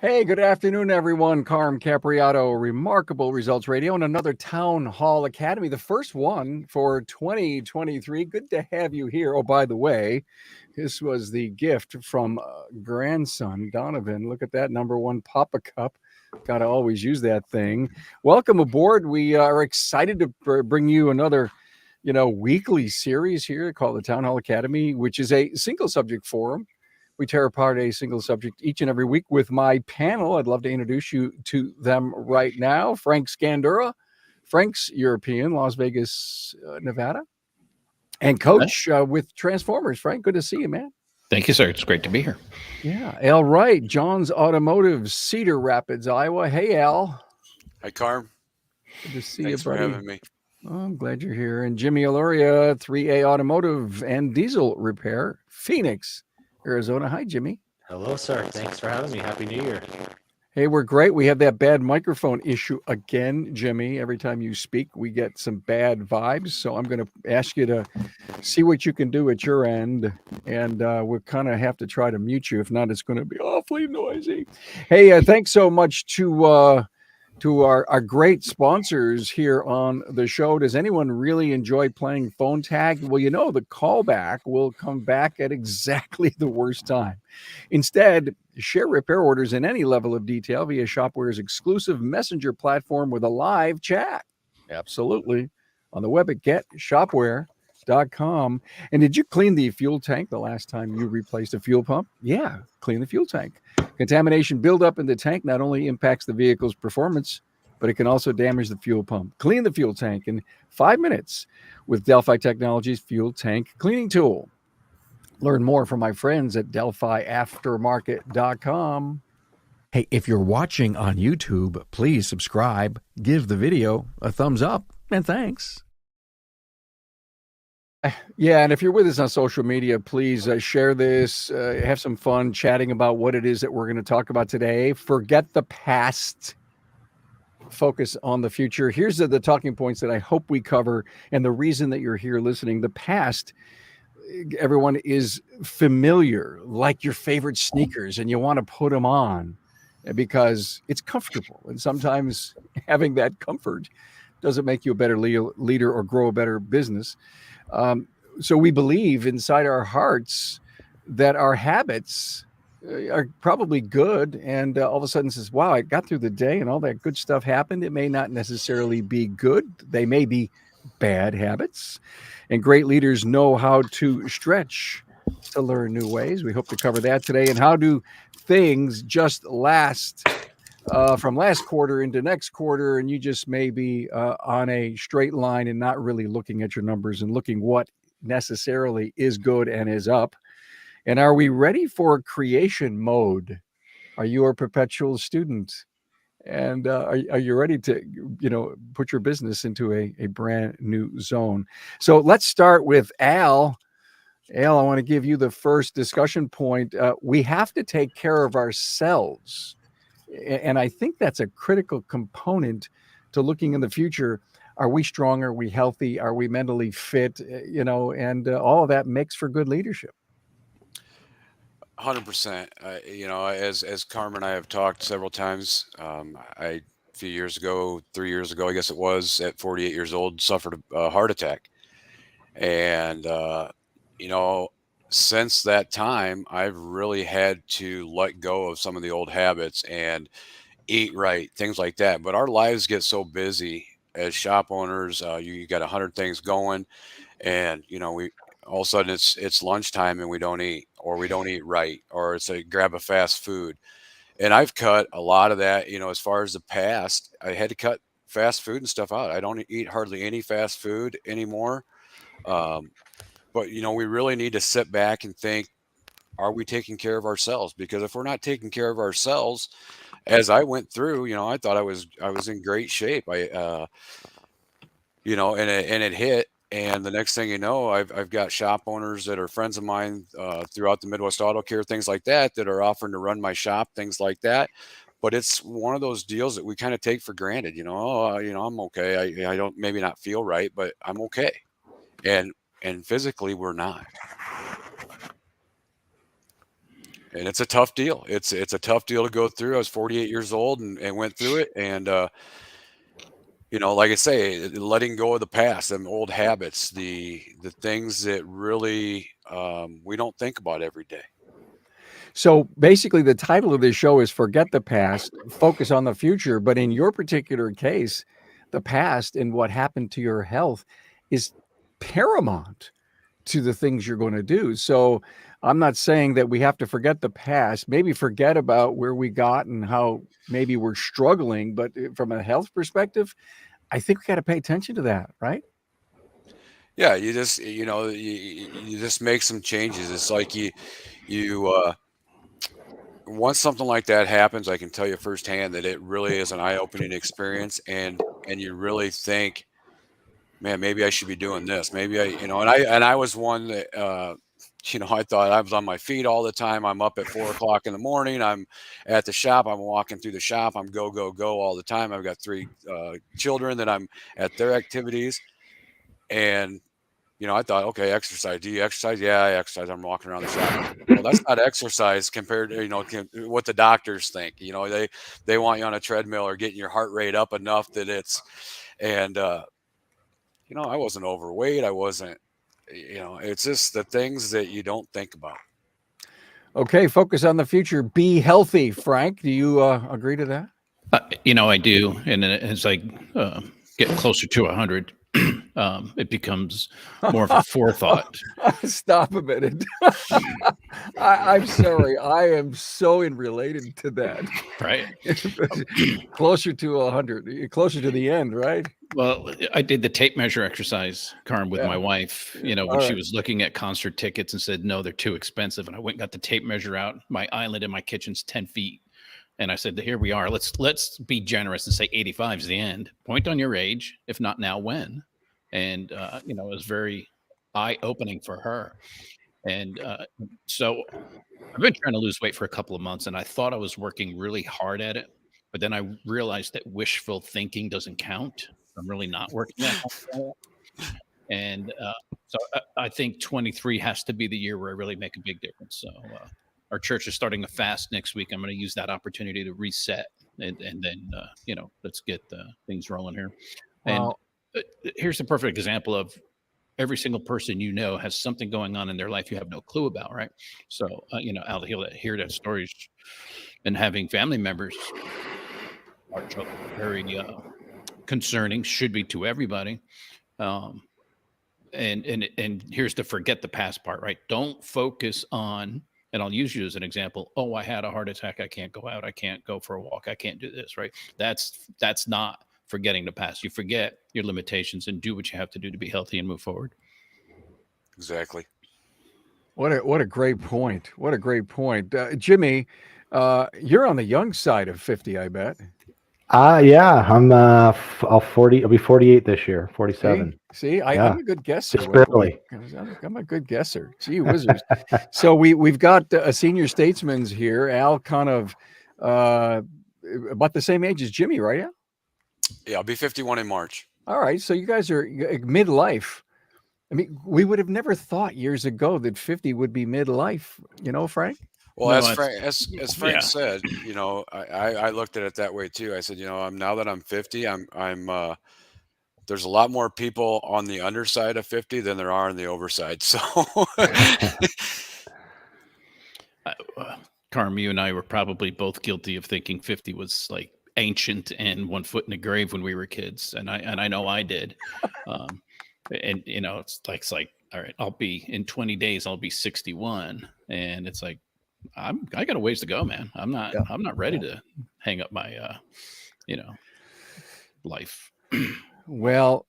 Hey, good afternoon, everyone. Carm Capriato, Remarkable Results Radio, and another Town Hall Academy, the first one for 2023. Good to have you here. Oh, by the way, this was the gift from grandson Donovan. Look at that #1 Papa Cup. Got to always use that thing. Welcome aboard. We are excited to bring you another weekly series here called the Town Hall Academy, which is a single subject forum. We tear apart a single subject each and every week with my panel. I'd love to introduce you to them right now. Frank Scandura, Frank's European, Las Vegas, Nevada, and coach with Transformers. Frank, good to see you, man. Thank you, sir. It's great to be here. Yeah. Al Wright, John's Automotive, Cedar Rapids, Iowa. Hey, Al. Hi, Carm. Good to see Thanks you, buddy. for having me. Oh, I'm glad you're here. And Jimmy Alauria, 3A Automotive and Diesel Repair, Phoenix, Arizona. Hi, Jimmy. Hello, sir. Thanks for having me. Happy New Year. Hey, we're great. We have that bad microphone issue again, Jimmy. Every time you speak, we get some bad vibes. So I'm going to ask you to see what you can do at your end. And we'll kind of have to try to mute you. If not, it's going to be awfully noisy. Hey, thanks so much to our great sponsors here on the show. Does anyone really enjoy playing phone tag? Well, the callback will come back at exactly the worst time. Instead, share repair orders in any level of detail via Shopware's exclusive messenger platform with a live chat. Absolutely. On the web at getshopware.com. And did you clean the fuel tank the last time you replaced a fuel pump? Yeah, clean the fuel tank. Contamination buildup in the tank not only impacts the vehicle's performance, but it can also damage the fuel pump. Clean the fuel tank in 5 minutes with Delphi Technologies Fuel Tank Cleaning Tool. Learn more from my friends at DelphiAftermarket.com. Hey, if you're watching on YouTube, please subscribe, give the video a thumbs up, and thanks. Yeah, and if you're with us on social media, please share this, have some fun chatting about what it is that we're going to talk about today. Forget the past, focus on the future. Here's the talking points that I hope we cover, and the reason that you're here listening. The past, everyone is familiar, like your favorite sneakers, and you want to put them on because it's comfortable. And sometimes having that comfort doesn't make you a better leader or grow a better business. So we believe inside our hearts that our habits are probably good. And all of a sudden says, wow, I got through the day and all that good stuff happened. It may not necessarily be good. They may be bad habits. And great leaders know how to stretch to learn new ways. We hope to cover that today. And how do things just last from last quarter into next quarter, and you just may be on a straight line and not really looking at your numbers and looking what necessarily is good and is up. And are we ready for creation mode? Are you a perpetual student? And are you ready to, put your business into a brand new zone? So let's start with Al. Al, I want to give you the first discussion point. We have to take care of ourselves. And I think that's a critical component to looking in the future. Are we strong? Are we healthy? Are we mentally fit? And all of that makes for good leadership. 100%. As Carm and I have talked several times, a few years ago, 3 years ago, I guess it was, at 48 years old, suffered a heart attack. And, since that time, I've really had to let go of some of the old habits and eat right, things like that. But our lives get so busy as shop owners. You got 100 things going, and we all of a sudden it's lunchtime and we don't eat, or we don't eat right, or it's a grab a fast food. And I've cut a lot of that. As far as the past, I had to cut fast food and stuff out. I don't eat hardly any fast food anymore. Um, but we really need to sit back and think, are we taking care of ourselves? Because if we're not taking care of ourselves, as I went through, I thought I was in great shape. And it hit. And the next thing you know, I've got shop owners that are friends of mine throughout the Midwest Auto Care, things like that, that are offering to run my shop, things like that. But it's one of those deals that we kind of take for granted. I'm okay. I don't maybe not feel right, but I'm okay. And physically, we're not. and it's a tough deal. It's a tough deal to go through. I was 48 years old and went through it. And, like I say, letting go of the past, them old habits, the things that really we don't think about every day. So basically, the title of this show is Forget the Past, Focus on the Future. But in your particular case, the past and what happened to your health is paramount to the things you're going to do. So I'm not saying that we have to forget the past, maybe forget about where we got and how maybe we're struggling. But from a health perspective, I think we got to pay attention to that, right? Yeah, you just you just make some changes. It's like you once something like that happens, I can tell you firsthand that it really is an eye-opening experience, and you really think, man, maybe I should be doing this. Maybe I was one that I thought I was on my feet all the time. I'm up at 4 o'clock in the morning. I'm at the shop. I'm walking through the shop. I'm go, go, go all the time. I've got 3 children that I'm at their activities. And I thought, okay, exercise. Do you exercise? Yeah, I exercise. I'm walking around the shop. Well, that's not exercise compared to, what the doctors think. They want you on a treadmill or getting your heart rate up enough that it's, and, I wasn't overweight. I wasn't, it's just the things that you don't think about. Okay, focus on the future. Be healthy, Frank. Do you agree to that? I do. And then as I get closer to 100, it becomes more of a forethought. Stop a minute. I'm sorry. I am so related to that. Right. Closer to 100, closer to the end, right? Well, I did the tape measure exercise, Carm, with my wife, when she was looking at concert tickets and said, no, they're too expensive. And I went and got the tape measure out. My island in my kitchen's 10 feet. And I said, here we are. Let's be generous and say 85 is the end. Point on your age. If not now, when? And, it was very eye-opening for her. And so I've been trying to lose weight for a couple of months, and I thought I was working really hard at it. But then I realized that wishful thinking doesn't count. I'm really not working that hard. And so I think 23 has to be the year where I really make a big difference. So our church is starting a fast next week. I'm going to use that opportunity to reset and then, let's get things rolling here. Wow. And here's the perfect example of every single person has something going on in their life you have no clue about, right? So, Al, hear that stories and having family members are very concerning, should be to everybody. And here's the forget the past part, right? Don't focus on, and I'll use you as an example. Oh, I had a heart attack. I can't go out. I can't go for a walk. I can't do this, right? That's not forgetting the past. You forget your limitations and do what you have to do to be healthy and move forward. Exactly. What a great point. What a great point. Jimmy, you're on the young side of 50, I bet. Yeah, I'll be 48 this year, 47. See, Yeah. I'm a good guesser. Just barely. I'm a good guesser. Gee whizzers. So we've got a senior statesman's here. Al kind of about the same age as Jimmy, right? Yeah, I'll be 51 in March. All right. So you guys are midlife. I mean, we would have never thought years ago that 50 would be midlife, Frank? Well, No, as Frank said, I looked at it that way too. I said, now that I'm 50, I'm there's a lot more people on the underside of 50 than there are on the overside. So Carm, you and I were probably both guilty of thinking 50 was like ancient and one foot in the grave when we were kids. And I know I did. And it's like, all right, I'll be in 20 days, I'll be 61. And it's like, I got a ways to go, man. I'm not ready to hang up my, life. Well,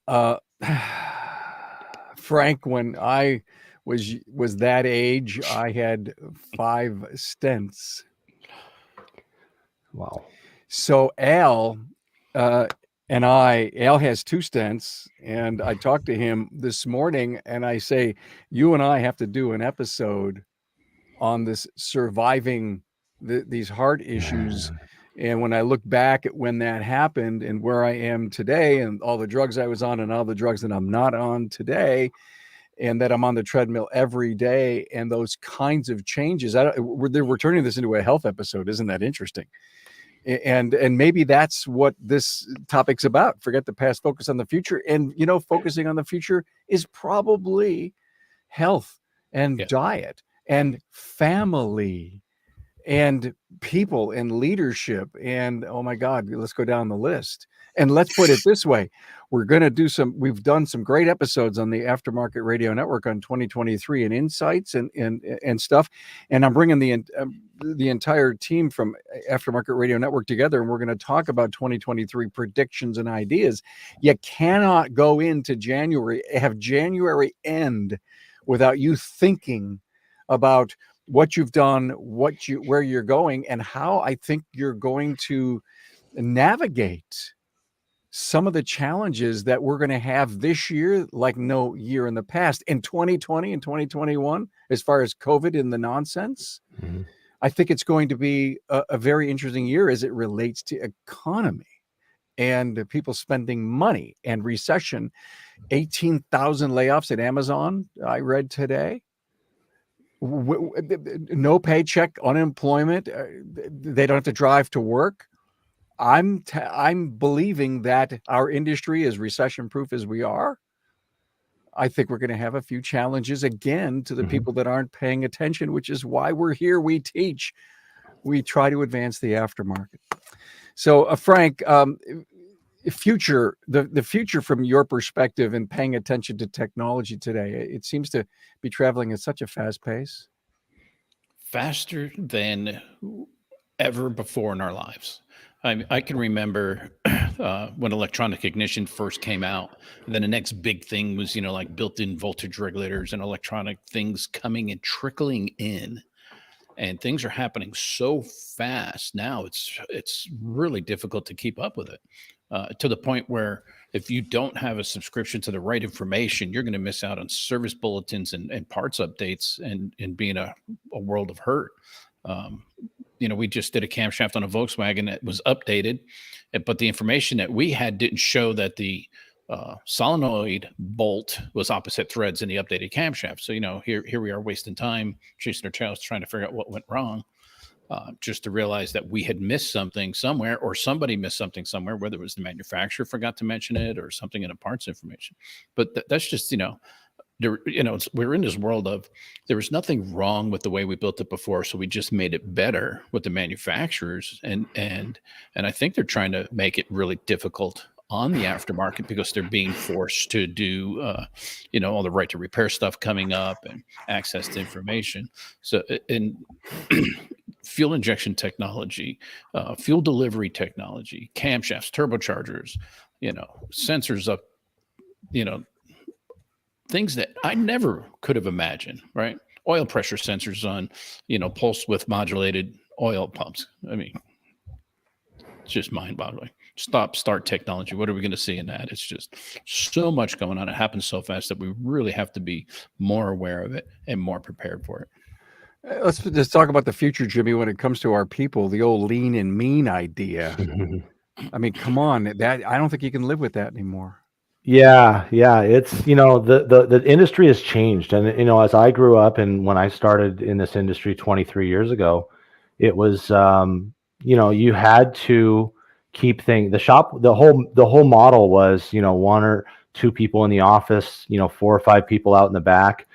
Frank, when I was that age, I had 5 stents. Wow. So Al Al has 2 stents, and I talked to him this morning, and I say, you and I have to do an episode on this surviving these heart issues. And when I look back at when that happened and where I am today and all the drugs I was on and all the drugs that I'm not on today, and that I'm on the treadmill every day, and those kinds of changes. We're turning this into a health episode. Isn't that interesting? And maybe that's what this topic's about. Forget the past, focus on the future. And, focusing on the future is probably health and diet and family and people and leadership. And, oh my God, let's go down the list. And let's put it this way. We've done some great episodes on the Aftermarket Radio Network on 2023 and insights and stuff. And I'm bringing the entire team from Aftermarket Radio Network together, and we're going to talk about 2023 predictions and ideas. You cannot go into have January end without you thinking about what you've done, where you're going, and how I think you're going to navigate some of the challenges that we're going to have this year, like no year in the past. In 2020 and 2021, as far as COVID and the nonsense, I think it's going to be a very interesting year as it relates to economy and people spending money and recession. 18,000 layoffs at Amazon, I read today. No paycheck, unemployment. They don't have to drive to work. I'm believing that our industry, as recession-proof as we are, I think we're going to have a few challenges again to the people that aren't paying attention, which is why we're here. We teach. We try to advance the aftermarket. So, Frank, the future from your perspective and paying attention to technology today, it seems to be traveling at such a fast pace. Faster than ever before in our lives. I can remember when electronic ignition first came out, and then the next big thing was, like built-in voltage regulators and electronic things coming and trickling in, and things are happening so fast now. It's really difficult to keep up with it, to the point where if you don't have a subscription to the right information, you're going to miss out on service bulletins and parts updates and be in a world of hurt. We just did a camshaft on a Volkswagen that was updated, but the information that we had didn't show that the solenoid bolt was opposite threads in the updated camshaft. So, here we are wasting time chasing our tails trying to figure out what went wrong, just to realize that we had missed something somewhere, or somebody missed something somewhere, whether it was the manufacturer forgot to mention it or something in the parts information. But that's just, we're in this world of there was nothing wrong with the way we built it before, so we just made it better with the manufacturers, and I think they're trying to make it really difficult on the aftermarket because they're being forced to do all the right to repair stuff coming up and access to information. So in fuel injection technology, fuel delivery technology, camshafts, turbochargers, sensors up, things that I never could have imagined, right? Oil pressure sensors on, pulse width modulated oil pumps. I mean, it's just mind-boggling. Start technology. What are we going to see in that? It's just so much going on. It happens so fast that we really have to be more aware of it and more prepared for it. Let's just talk about the future, Jimmy, when it comes to our people, the old lean and mean idea. I mean, come on, that I don't think you can live with that anymore. Yeah. It's, the industry has changed. And, as I grew up and when I started in this industry 23 years ago, it was, you had to keep the whole model was, one or two people in the office, 4 or 5 people out in the back.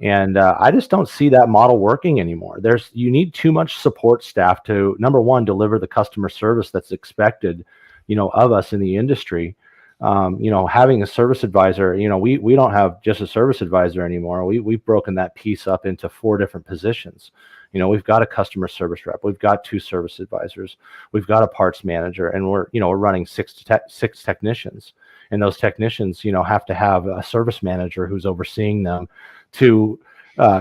And I just don't see that model working anymore. You need too much support staff to, number one, deliver the customer service that's expected, of us in the industry. Having a service advisor, we don't have just a service advisor anymore. We've broken that piece up into 4 different positions. We've got a customer service rep, we've got 2 service advisors, we've got a parts manager, and we're running 6 technicians. And those technicians, have to have a service manager who's overseeing them to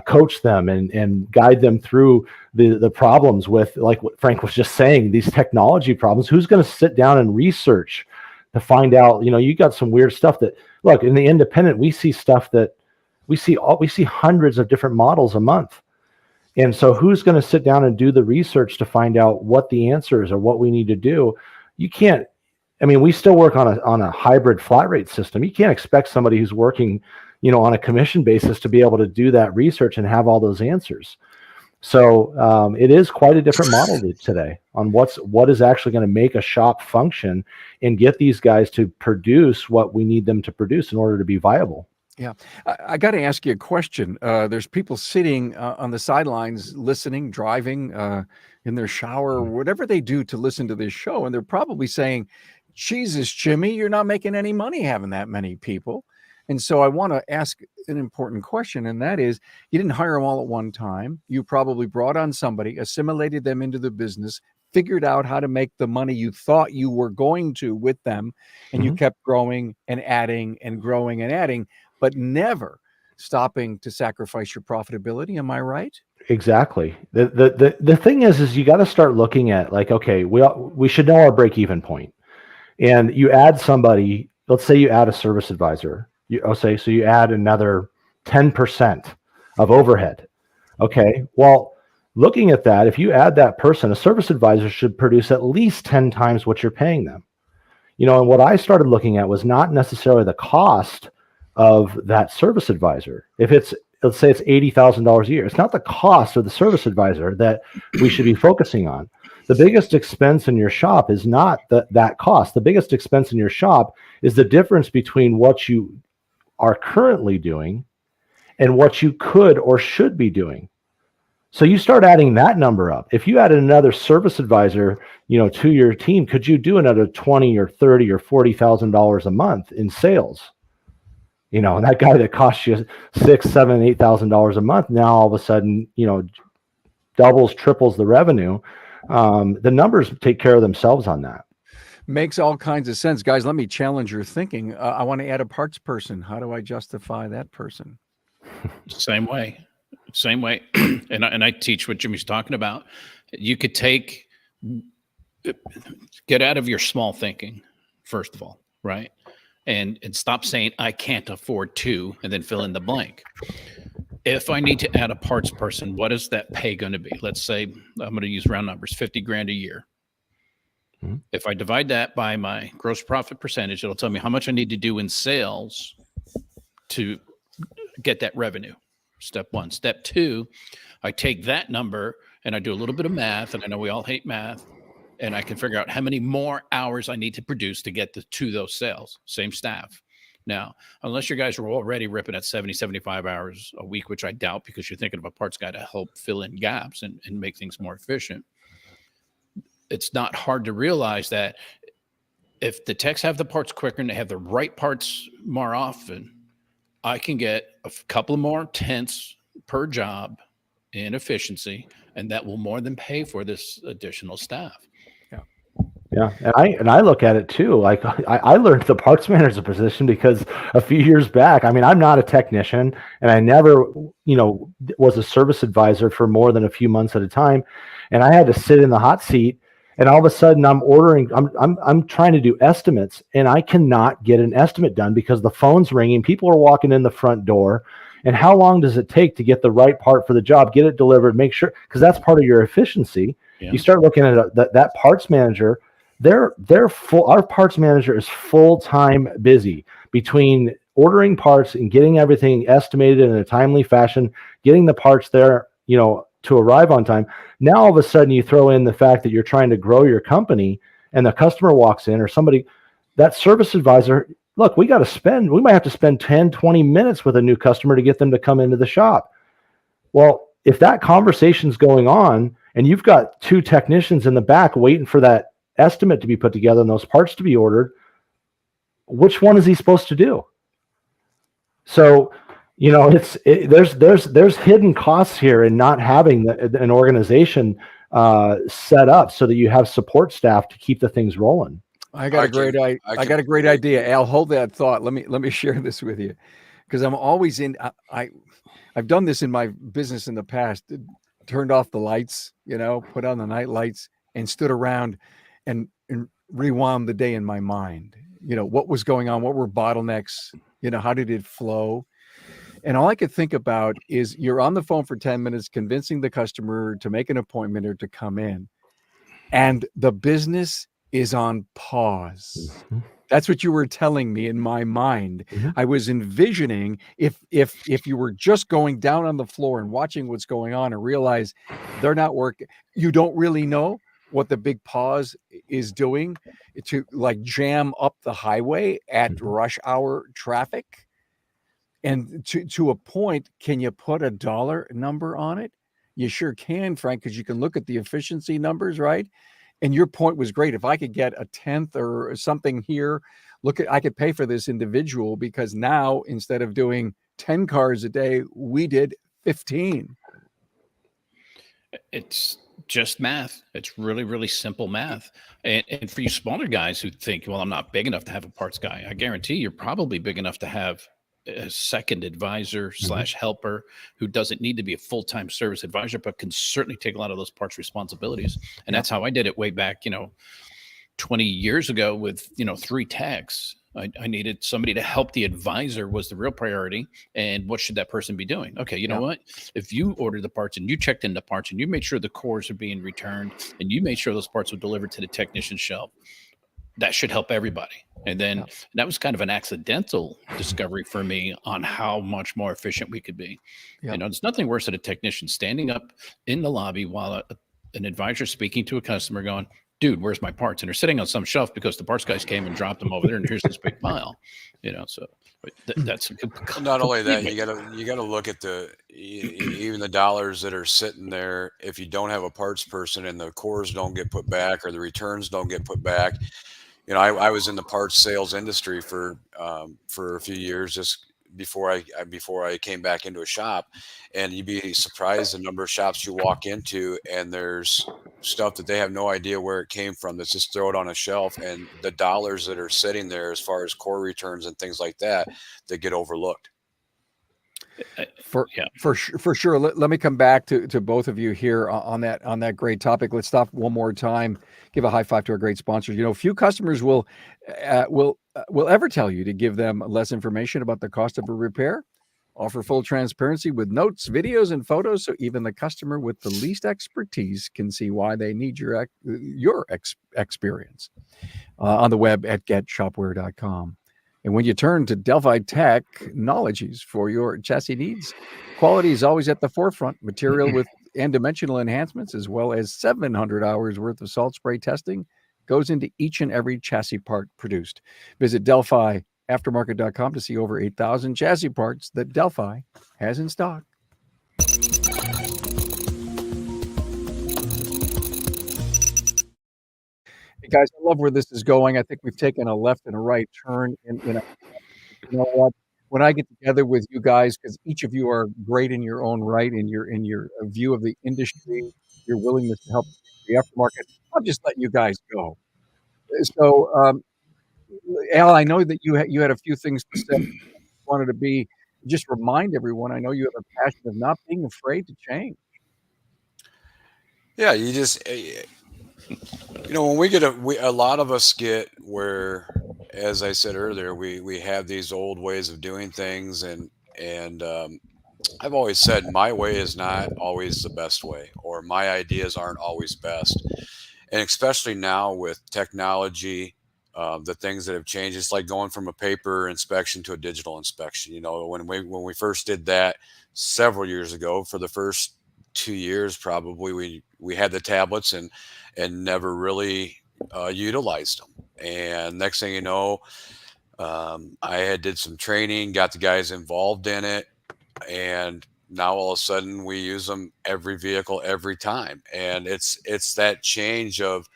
coach them and guide them through the problems with, like what Frank was just saying, these technology problems. Who's going to sit down and research to find out, you got some weird stuff that, look, in the independent, we see stuff that we see hundreds of different models a month. And so who's going to sit down and do the research to find out what the answers or what we need to do? You can't, we still work on a hybrid flat rate system. You can't expect somebody who's working, on a commission basis to be able to do that research and have all those answers. So it is quite a different model today on what is actually going to make a shop function and get these guys to produce what we need them to produce in order to be viable. Yeah. I got to ask you a question. There's people sitting on the sidelines listening, driving, in their shower, whatever they do to listen to this show. And they're probably saying, Jesus, Jimmy, you're not making any money having that many people. And so I want to ask an important question, and that is, you didn't hire them all at one time. You probably brought on somebody, assimilated them into the business, figured out how to make the money you thought you were going to with them, and you kept growing and adding and growing and adding, but never stopping to sacrifice your profitability. Am I right? Exactly. The thing is you got to start looking at, like, okay, we should know our break-even point. And you add somebody, let's say you add a service advisor. So you add another 10% of overhead. Okay. Well, looking at that, if you add that person, a service advisor should produce at least 10 times what you're paying them. And what I started looking at was not necessarily the cost of that service advisor. If let's say it's $80,000 a year, it's not the cost of the service advisor that we should be focusing on. The biggest expense in your shop is not that cost. The biggest expense in your shop is the difference between what you are currently doing and what you could or should be doing. So you start adding that number up. If you added another service advisor, to your team, could you do another $20 or $30 or $40,000 a month in sales? And that guy that costs you $6,000, $7,000, $8,000 a month, now all of a sudden, doubles, triples the revenue. The numbers take care of themselves on that. Makes all kinds of sense. Guys, let me challenge your thinking. I want to add a parts person. How do I justify that person? Same way. And I teach what Jimmy's talking about. You could get out of your small thinking, first of all, right? And stop saying, I can't afford to, and then fill in the blank. If I need to add a parts person, what is that pay going to be? Let's say I'm going to use round numbers, 50 grand a year. If I divide that by my gross profit percentage, it'll tell me how much I need to do in sales to get that revenue. Step one. Step two, I take that number and I do a little bit of math, and I know we all hate math, and I can figure out how many more hours I need to produce to get to those sales. Same staff. Now, unless your guys are already ripping at 70, 75 hours a week, which I doubt, because you're thinking of a parts guy to help fill in gaps and make things more efficient. It's not hard to realize that if the techs have the parts quicker and they have the right parts more often, I can get a couple more tenths per job in efficiency, and that will more than pay for this additional staff. Yeah, and I look at it too. Like I learned the parts manager position because a few years back, I'm not a technician, and I never, was a service advisor for more than a few months at a time, and I had to sit in the hot seat. And all of a sudden, I'm trying to do estimates, and I cannot get an estimate done because the phone's ringing. People are walking in the front door, and how long does it take to get the right part for the job, get it delivered, make sure, because that's part of your efficiency. Yeah. You start looking at that parts manager. They're full. Our parts manager is full-time busy between ordering parts and getting everything estimated in a timely fashion, getting the parts there, to arrive on time. Now, all of a sudden, you throw in the fact that you're trying to grow your company, and the customer walks in, or somebody, that service advisor, look, we might have to spend 10, 20 minutes with a new customer to get them to come into the shop. Well, if that conversation's going on and you've got two technicians in the back waiting for that estimate to be put together and those parts to be ordered, which one is he supposed to do? So, there's hidden costs here in not having an organization set up so that you have support staff to keep the things rolling. I got a great idea. Al, hold that thought. Let me share this with you, because I'm always I've done this in my business in the past. Turned off the lights, put on the night lights, and stood around and rewound the day in my mind. What was going on? What were bottlenecks? How did it flow? And all I could think about is you're on the phone for 10 minutes, convincing the customer to make an appointment or to come in, and the business is on pause. That's what you were telling me in my mind. I was envisioning if you were just going down on the floor and watching what's going on and realize they're not working, you don't really know what the big pause is doing to like jam up the highway at rush hour traffic. And to a point, can you put a dollar number on it? You sure can, Frank, because you can look at the efficiency numbers, right? And your point was great. If I could get a tenth or something here, I could pay for this individual because now instead of doing 10 cars a day, we did 15. It's just math. It's really, really simple math. And for you smaller guys who think, well, I'm not big enough to have a parts guy, I guarantee you're probably big enough to have a second advisor / helper who doesn't need to be a full-time service advisor, but can certainly take a lot of those parts responsibilities. And that's how I did it way back, 20 years ago with, 3 techs. I needed somebody to help. The advisor was the real priority. And what should that person be doing? Okay, you know what? If you ordered the parts and you checked in the parts and you made sure the cores are being returned and you made sure those parts were delivered to the technician's shelf, that should help everybody. And then that was kind of an accidental discovery for me on how much more efficient we could be. There's nothing worse than a technician standing up in the lobby while an advisor speaking to a customer going, dude, where's my parts? And they're sitting on some shelf because the parts guys came and dropped them over there. And here's this big pile, so that's not only that, you gotta look at even the dollars that are sitting there. If you don't have a parts person and the cores don't get put back or the returns don't get put back, I was in the parts sales industry for a few years just before I came back into a shop, and you'd be surprised the number of shops you walk into and there's stuff that they have no idea where it came from. That's just throw it on a shelf, and the dollars that are sitting there as far as core returns and things like that get overlooked. For sure. Let me come back to both of you here on that great topic. Let's stop one more time. Give a high five to our great sponsors. Few customers will ever tell you to give them less information about the cost of a repair. Offer full transparency with notes, videos, and photos, so even the customer with the least expertise can see why they need your experience. On the web at getshopware.com. And when you turn to Delphi Technologies for your chassis needs, quality is always at the forefront. Material with and dimensional enhancements, as well as 700 hours worth of salt spray testing, goes into each and every chassis part produced. Visit DelphiAftermarket.com to see over 8,000 chassis parts that Delphi has in stock. Hey guys, I love where this is going. I think we've taken a left and a right turn. And you know what? When I get together with you guys, because each of you are great in your own right, in your view of the industry, your willingness to help the aftermarket, I'll just let you guys go. So, Al, I know that you had a few things to say. Wanted to just remind everyone. I know you have a passion of not being afraid to change. Yeah, you just when we get a lot of us get where, as I said earlier, we have these old ways of doing things, and I've always said my way is not always the best way, or my ideas aren't always best. And especially now with technology, the things that have changed, it's like going from a paper inspection to a digital inspection. When we first did that several years ago, for the first 2 years, probably we had the tablets and never really utilized them. And next thing you know, I did some training, got the guys involved in it, and now all of a sudden we use them every vehicle, every time. And it's that change of,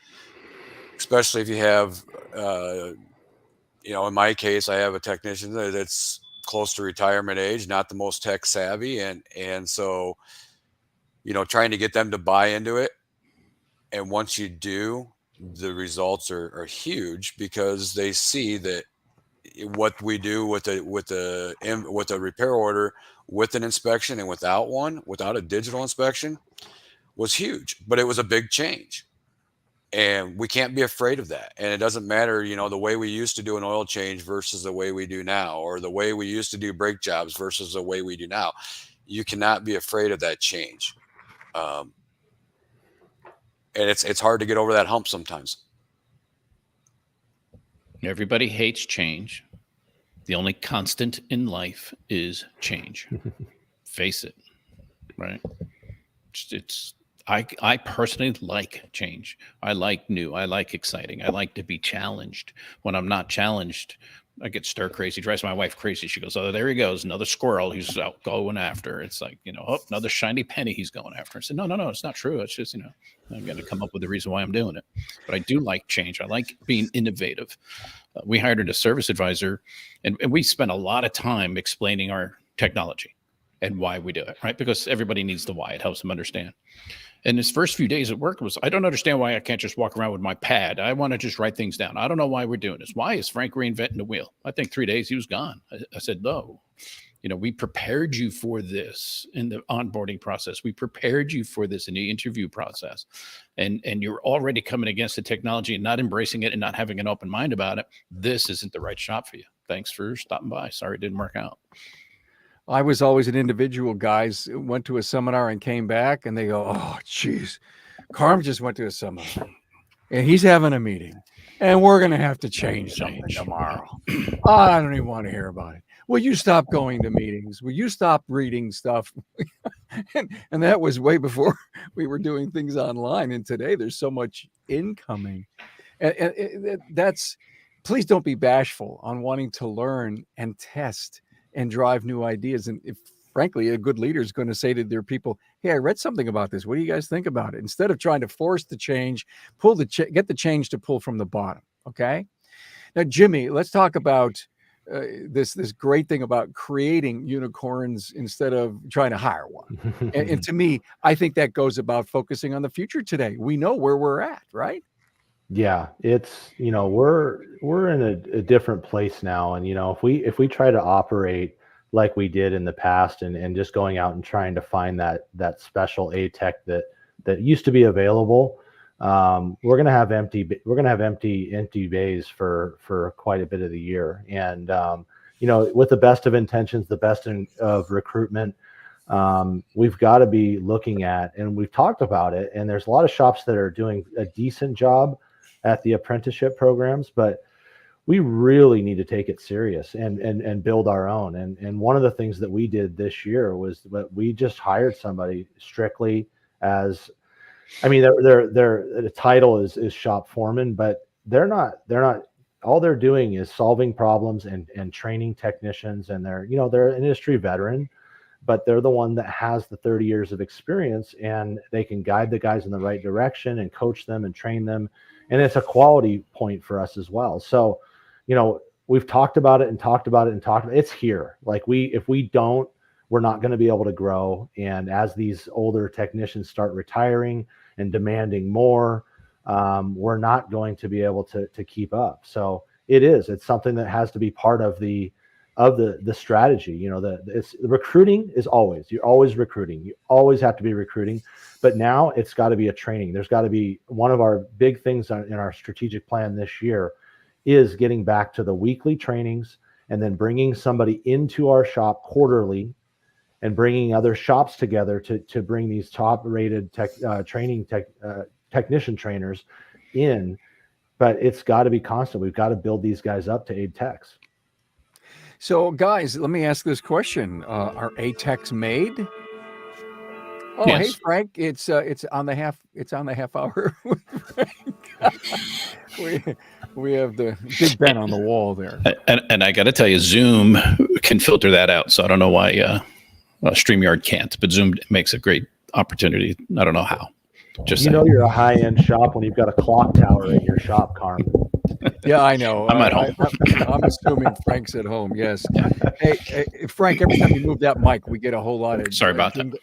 especially if you have, in my case, I have a technician that's close to retirement age, not the most tech savvy. And so, trying to get them to buy into it. And once you do, the results are huge, because they see that what we do with a repair order, with an inspection and without a digital inspection, was huge. But it was a big change, and we can't be afraid of that. And it doesn't matter, the way we used to do an oil change versus the way we do now, or the way we used to do brake jobs versus the way we do now. You cannot be afraid of that change. And it's hard to get over that hump sometimes. Everybody hates change. The only constant in life is change. Face it, right? I personally like change. I like new. I like exciting. I like to be challenged. When I'm not challenged, I get stir crazy. Drives my wife crazy. She goes, "Oh, there he goes, another squirrel he's out going after." It's like, oh, another shiny penny he's going after. I said, no, it's not true. It's just, I'm going to come up with a reason why I'm doing it. But I do like change. I like being innovative. We hired a service advisor, and we spent a lot of time explaining our technology and why we do it, right? Because everybody needs the why. It helps them understand. And his first few days at work was, I don't understand why I can't just walk around with my pad. I want to just write things down. I don't know why we're doing this. Why is Frank reinventing the wheel? I think 3 days he was gone. I said, no, we prepared you for this in the onboarding process. We prepared you for this in the interview process. And you're already coming against the technology and not embracing it and not having an open mind about it. This isn't the right shop for you. Thanks for stopping by. Sorry it didn't work out. I was always an individual. Guys went to a seminar and came back and they go, "Oh, geez, Carm just went to a seminar and he's having a meeting and we're going to have to change something tomorrow. I don't even want to hear about it. Will you stop going to meetings? Will you stop reading stuff?" and that was way before we were doing things online. And today there's so much incoming. And that's, please don't be bashful on wanting to learn and test and drive new ideas. And if, frankly, a good leader is going to say to their people, "Hey, I read something about this. What do you guys think about it?" Instead of trying to force the change, get the change to pull from the bottom. Okay. Now, Jimmy, let's talk about this great thing about creating unicorns instead of trying to hire one. and to me, I think that goes about focusing on the future today. We know where we're at, right? Yeah, it's, we're in a different place now. And, if we try to operate like we did in the past and just going out and trying to find that special A tech that used to be available, we're going to have empty bays for quite a bit of the year. And, with the best of intentions, the best of recruitment, we've got to be looking at, and we've talked about it, and there's a lot of shops that are doing a decent job at the apprenticeship programs, but we really need to take it serious and build our own. And one of the things that we did this year was that we just hired somebody strictly as, their title is shop foreman, but they're not, all they're doing is solving problems and training technicians, and they're an industry veteran, but they're the one that has the 30 years of experience, and they can guide the guys in the right direction and coach them and train them. And it's a quality point for us as well. So, we've talked about it and talked about it and talked about it. It's here. Like if we don't, we're not going to be able to grow. And as these older technicians start retiring and demanding more, we're not going to be able to keep up. So it's something that has to be part of the strategy. The recruiting is you're always recruiting. You always have to be recruiting, but now it's got to be a training. There's got to be, one of our big things in our strategic plan this year is getting back to the weekly trainings, and then bringing somebody into our shop quarterly and bringing other shops together to bring these top rated technician trainers in. But it's got to be constant. We've got to build these guys up to aid techs. So, guys, let me ask this question: are ATEX made? Oh, yes. Hey, Frank, it's on the half hour. we have the Big Ben on the wall there, and I got to tell you, Zoom can filter that out. So I don't know why StreamYard can't, but Zoom makes a great opportunity. I don't know how. Just you're a high-end shop when you've got a clock tower at your shop, Carm. Yeah, I know. I'm at home. I'm assuming Frank's at home. Yes. Hey, Frank, every time you move that mic, we get a whole lot of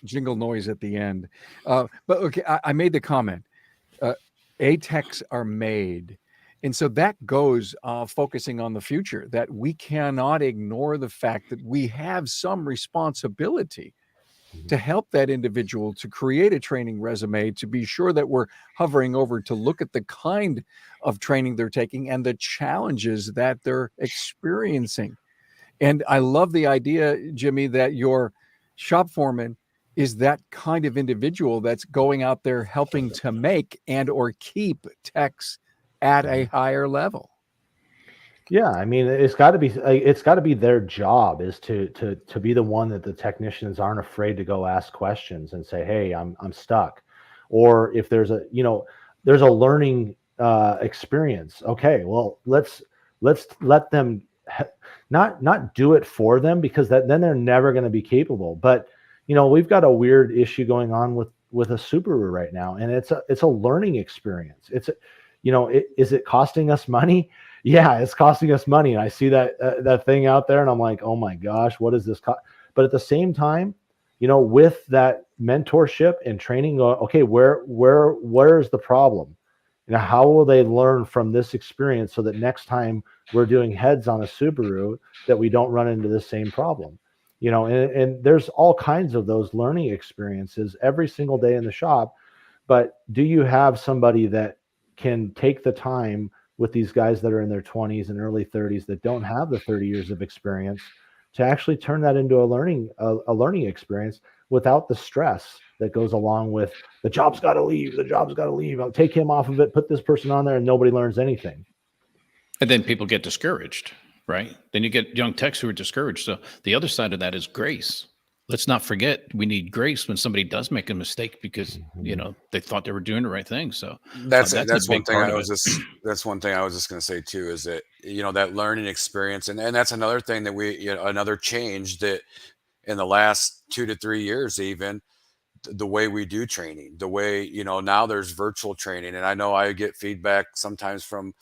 jingle noise at the end. But okay, I made the comment. ATEX are made. And so that goes focusing on the future, that we cannot ignore the fact that we have some responsibility to help that individual to create a training resume, to be sure that we're hovering over to look at the kind of training they're taking and the challenges that they're experiencing. And I love the idea, Jimmy, that your shop foreman is that kind of individual that's going out there helping to make and or keep techs at a higher level. Yeah, I mean, it's got to be their job is to be the one that the technicians aren't afraid to go ask questions and say, "Hey, I'm stuck," or if there's there's a learning experience. Okay, well, let's let them not do it for them, because then they're never going to be capable. But we've got a weird issue going on with a Subaru right now, and it's a learning experience. Is it costing us money? Yeah, it's costing us money. And I see that thing out there, and I'm like, oh my gosh, what is this cost? But at the same time, with that mentorship and training, okay, where is the problem? How will they learn from this experience so that next time we're doing heads on a Subaru that we don't run into the same problem? And there's all kinds of those learning experiences every single day in the shop. But do you have somebody that can take the time with these guys that are in their 20s and early 30s that don't have the 30 years of experience to actually turn that into a learning experience without the stress that goes along with the job's got to leave, I'll take him off of it, put this person on there, and nobody learns anything. And then people get discouraged, right? Then you get young techs who are discouraged. So the other side of that is grace. Let's not forget, we need grace when somebody does make a mistake because they thought they were doing the right thing. So that's one thing I was just going to say too, is that that learning experience, and that's another thing that we another change that in the last 2 to 3 years, even the way we do training, the way now there's virtual training, and I know I get feedback sometimes from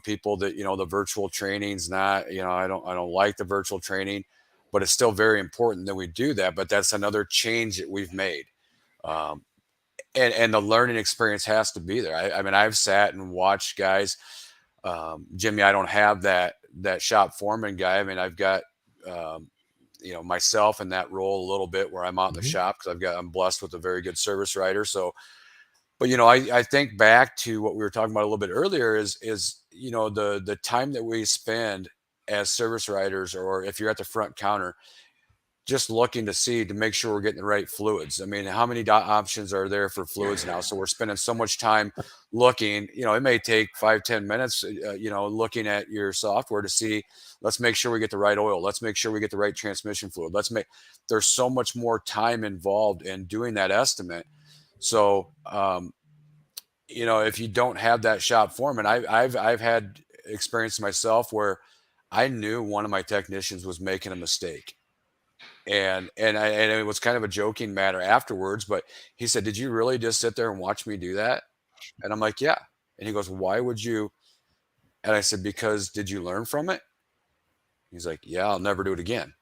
people that the virtual training's not I don't like the virtual training. But it's still very important that we do that. But that's another change that we've made. And the learning experience has to be there. I mean, I've sat and watched guys. Jimmy, I don't have that shop foreman guy. I mean, I've got, myself in that role a little bit where I'm out in the shop because I'm blessed with a very good service writer. So, but, I think back to what we were talking about a little bit earlier is the time that we spend as service writers, or if you're at the front counter, just looking to make sure we're getting the right fluids. I mean, how many options are there for fluids now? So we're spending so much time looking, it may take 5-10 minutes, looking at your software to see, let's make sure we get the right oil. Let's make sure we get the right transmission fluid. There's so much more time involved in doing that estimate. So, if you don't have that shop foreman, I've had experience myself where I knew one of my technicians was making a mistake, and it was kind of a joking matter afterwards. But he said, "Did you really just sit there and watch me do that?" And I'm like, "Yeah." And he goes, "Why would you?" And I said, "Because did you learn from it?" He's like, "Yeah, I'll never do it again."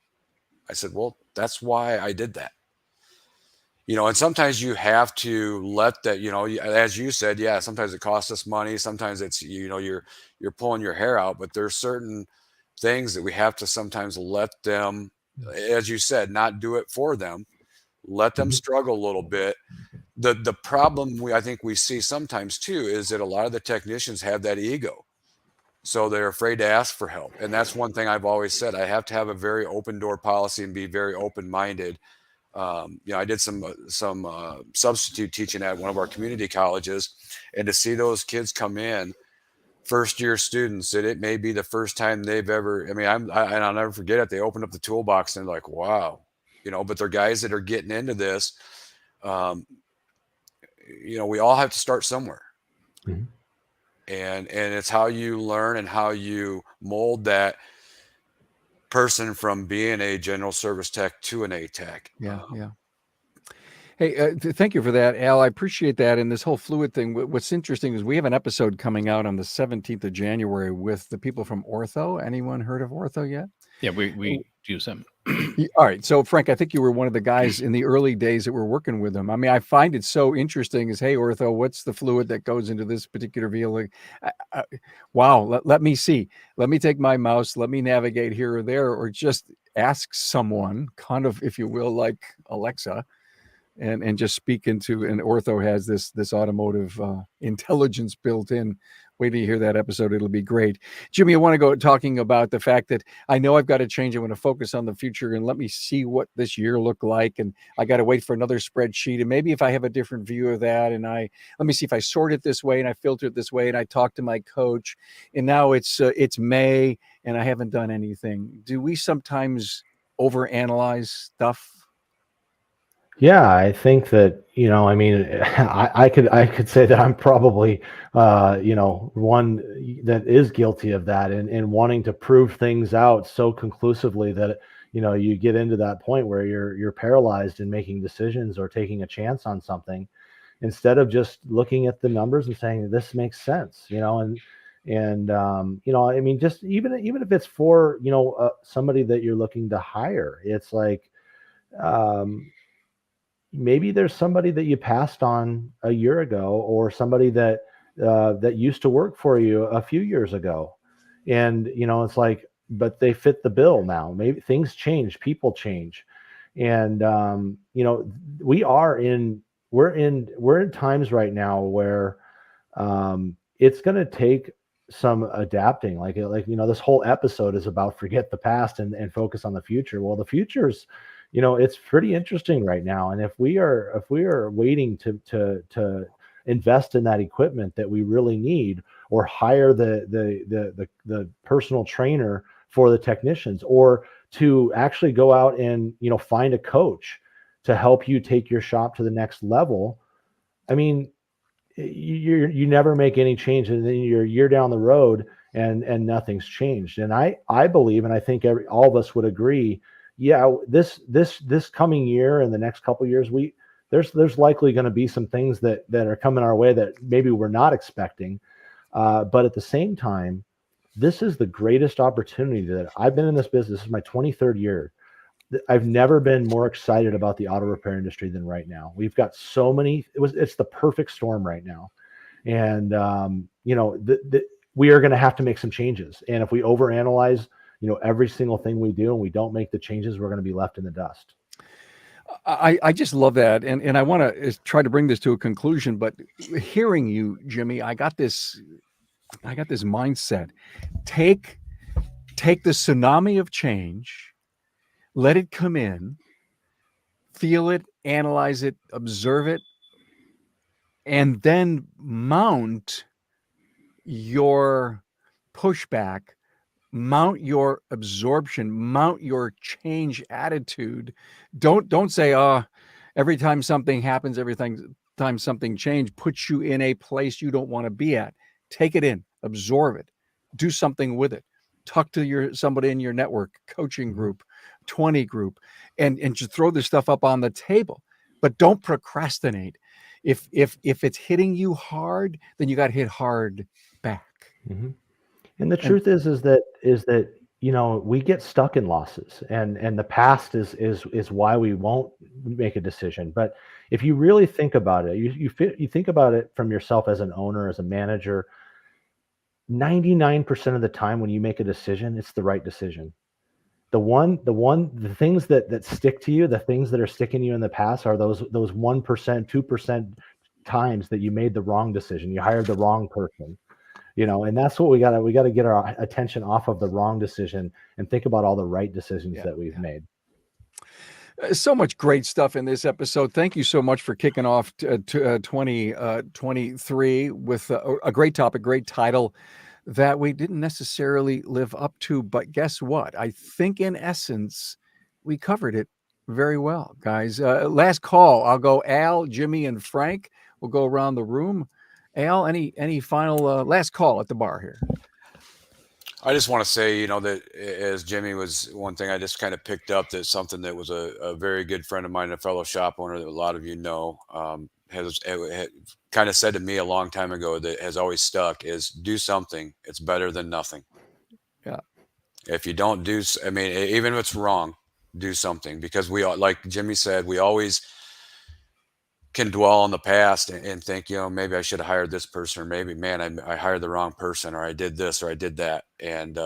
I said, "Well, that's why I did that." And sometimes you have to let that, as you said, yeah, sometimes it costs us money. Sometimes it's, you're pulling your hair out, but there's certain things that we have to sometimes let them, as you said, not do it for them, let them struggle a little bit. The problem I think we see sometimes too, is that a lot of the technicians have that ego. So they're afraid to ask for help. And that's one thing I've always said. I have to have a very open door policy and be very open-minded. I did some substitute teaching at one of our community colleges, and to see those kids come in, first year students, that it may be the first time they've ever, and I'll never forget it. They opened up the toolbox and they're like, wow, but they're guys that are getting into this. We all have to start somewhere. Mm-hmm. And it's how you learn and how you mold that person from being a general service tech to an A tech. Yeah. Hey, thank you for that, Al. I appreciate that. And this whole fluid thing, what's interesting is we have an episode coming out on the 17th of January with the people from Ortho. Anyone heard of Ortho yet? Yeah, we use them. All right. So, Frank, I think you were one of the guys in the early days that were working with them. I mean, I find it so interesting is, hey, Ortho, what's the fluid that goes into this particular vehicle? Wow. Let me see. Let me take my mouse. Let me navigate here or there, or just ask someone, kind of, if you will, like Alexa, and just speak into, and ortho has this automotive intelligence built in. Wait till you hear that episode. It'll be great. Jimmy, I want to go talking about the fact that I know I've got to change. I want to focus on the future and let me see what this year looked like. And I got to wait for another spreadsheet. And maybe if I have a different view of that, and let me see if I sort it this way and I filter it this way, and I talk to my coach, and now it's May and I haven't done anything. Do we sometimes overanalyze stuff? Yeah, I think that, I mean, I could say that I'm probably, one that is guilty of that, and wanting to prove things out so conclusively that, you get into that point where you're paralyzed in making decisions or taking a chance on something, instead of just looking at the numbers and saying, this makes sense, I mean, just even if it's for, somebody that you're looking to hire, it's like, maybe there's somebody that you passed on a year ago, or somebody that used to work for you a few years ago, and it's like, but they fit the bill now. Maybe things change, people change, and we're in times right now where it's going to take some adapting. Like this whole episode is about forget the past and focus on the future. Well, the future's, it's pretty interesting right now. And if we are waiting to invest in that equipment that we really need, or hire the personal trainer for the technicians, or to actually go out and, find a coach to help you take your shop to the next level, I mean, you never make any change, and then you're a year down the road and nothing's changed. And I believe, and I think all of us would agree, yeah, this coming year and the next couple of years, there's likely going to be some things that are coming our way that maybe we're not expecting. But at the same time, this is the greatest opportunity that I've been in this business. This is my 23rd year. I've never been more excited about the auto repair industry than right now. We've got so many, it's the perfect storm right now. And, we are going to have to make some changes. And if we overanalyze, every single thing we do, and we don't make the changes, we're going to be left in the dust. I just love that. And I want to try to bring this to a conclusion, but hearing you, Jimmy, I got this mindset. Take the tsunami of change, let it come in, feel it, analyze it, observe it, and then mount your pushback, mount your absorption, mount your change attitude. Don't say, every time something happens, time something change puts you in a place you don't want to be at. Take it in, absorb it, do something with it. Talk to somebody in your network, coaching group, 20 group, and just throw this stuff up on the table. But don't procrastinate. If it's hitting you hard, then you got hit hard back. Mm-hmm. And the truth is that we get stuck in losses, and the past is why we won't make a decision. But if you really think about it, you think about it from yourself as an owner, as a manager. 99% of the time when you make a decision, it's the right decision. The things that stick to you, the things that are sticking to you in the past, are those 1%, 2% times that you made the wrong decision. You hired the wrong person. And that's what we got to get our attention off of the wrong decision and think about all the right decisions that we've made. So much great stuff in this episode. Thank you so much for kicking off 2023 with a great topic, great title that we didn't necessarily live up to. But guess what? I think in essence, we covered it very well, guys. Last call. I'll go Al, Jimmy, and Frank. We'll go around the room. Al, any final last call at the bar here? I just want to say, that as Jimmy was, one thing I just kind of picked up, that something that was a very good friend of mine, a fellow shop owner that a lot of has kind of said to me a long time ago, that has always stuck, is do something. It's better than nothing. Yeah. If you don't do, even if it's wrong, do something, because we all, like Jimmy said, we always can dwell on the past and think, maybe I should have hired this person, or maybe, man, I hired the wrong person, or I did this, or I did that. And,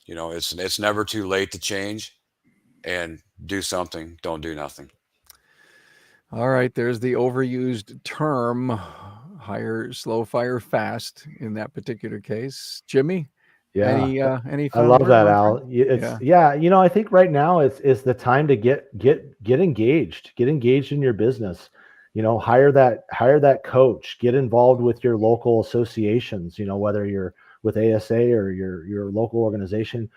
it's never too late to change and do something. Don't do nothing. All right, there's the overused term, hire slow, fire fast in that particular case. Jimmy, Yeah. any I final love word that, on Al. Frank? Yeah, I think right now it's the time to get engaged in your business. Hire that coach, get involved with your local associations, whether you're with ASA or your local organization,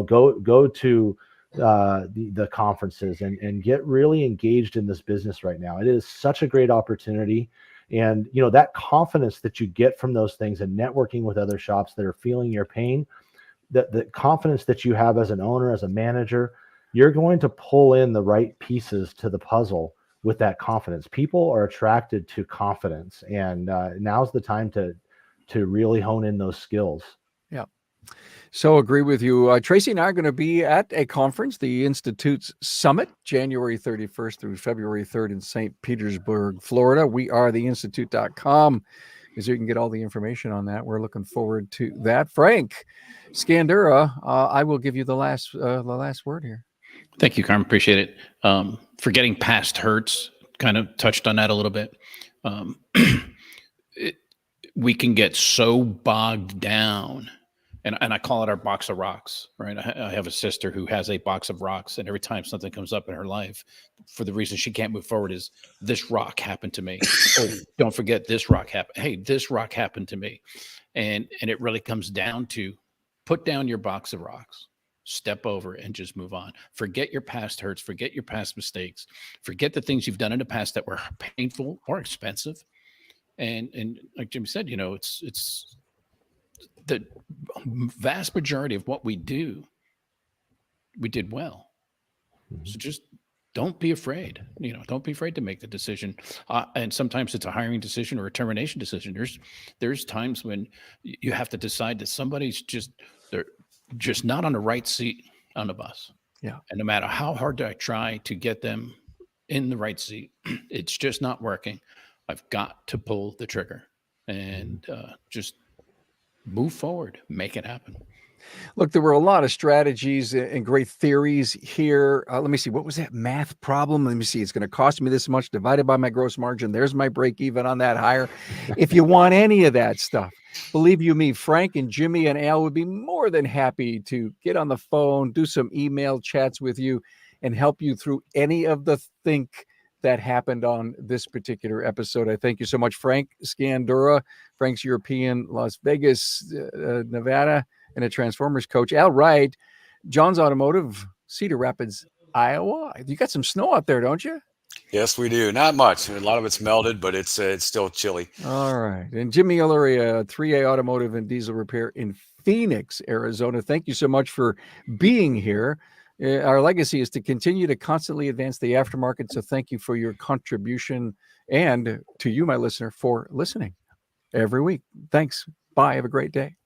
go to the conferences and get really engaged in this business right now. It is such a great opportunity. And that confidence that you get from those things and networking with other shops that are feeling your pain, the confidence that you have as an owner, as a manager, you're going to pull in the right pieces to the puzzle with that confidence. People are attracted to confidence, and now's the time to really hone in those skills. Yeah. So agree with you. Tracy and I are going to be at a conference, the Institute's Summit, January 31st through February 3rd in St. Petersburg, Florida. We are theinstitute.com. Is you can get all the information on that. We're looking forward to that. Frank Scandura, I will give you the last word here. Thank you, Carmen. Appreciate it. Forgetting past hurts, kind of touched on that a little bit. We can get so bogged down, and I call it our box of rocks, right? I have a sister who has a box of rocks, and every time something comes up in her life, for the reason she can't move forward is this rock happened to me. Oh, don't forget this rock happened. Hey, this rock happened to me. And it really comes down to put down your box of rocks, step over and just move on. Forget your past hurts, forget your past mistakes, forget the things you've done in the past that were painful or expensive. And like Jim said, it's the vast majority of what we do, we did well. So just don't be afraid. Don't be afraid to make the decision. And sometimes it's a hiring decision or a termination decision. There's times when you have to decide that they're just not on the right seat on the bus. Yeah. And no matter how hard I try to get them in the right seat, it's just not working. I've got to pull the trigger and just move forward, make it happen. Look, there were a lot of strategies and great theories here. Let me see. What was that math problem? Let me see. It's going to cost me this much divided by my gross margin. There's my break even on that hire. If you want any of that stuff, believe you me, Frank and Jimmy and Al would be more than happy to get on the phone, do some email chats with you, and help you through any of the think that happened on this particular episode. I thank you so much, Frank Scandura, Frank's European, Las Vegas, Nevada, and a Transformers coach. Al Wright, John's Automotive, Cedar Rapids, Iowa. You got some snow out there, don't you? Yes, we do. Not much. A lot of it's melted, but it's still chilly. All right. And Jimmy Alauria, 3A Automotive and Diesel Repair in Phoenix, Arizona. Thank you so much for being here. Our legacy is to continue to constantly advance the aftermarket. So thank you for your contribution, and to you, my listener, for listening every week. Thanks. Bye. Have a great day.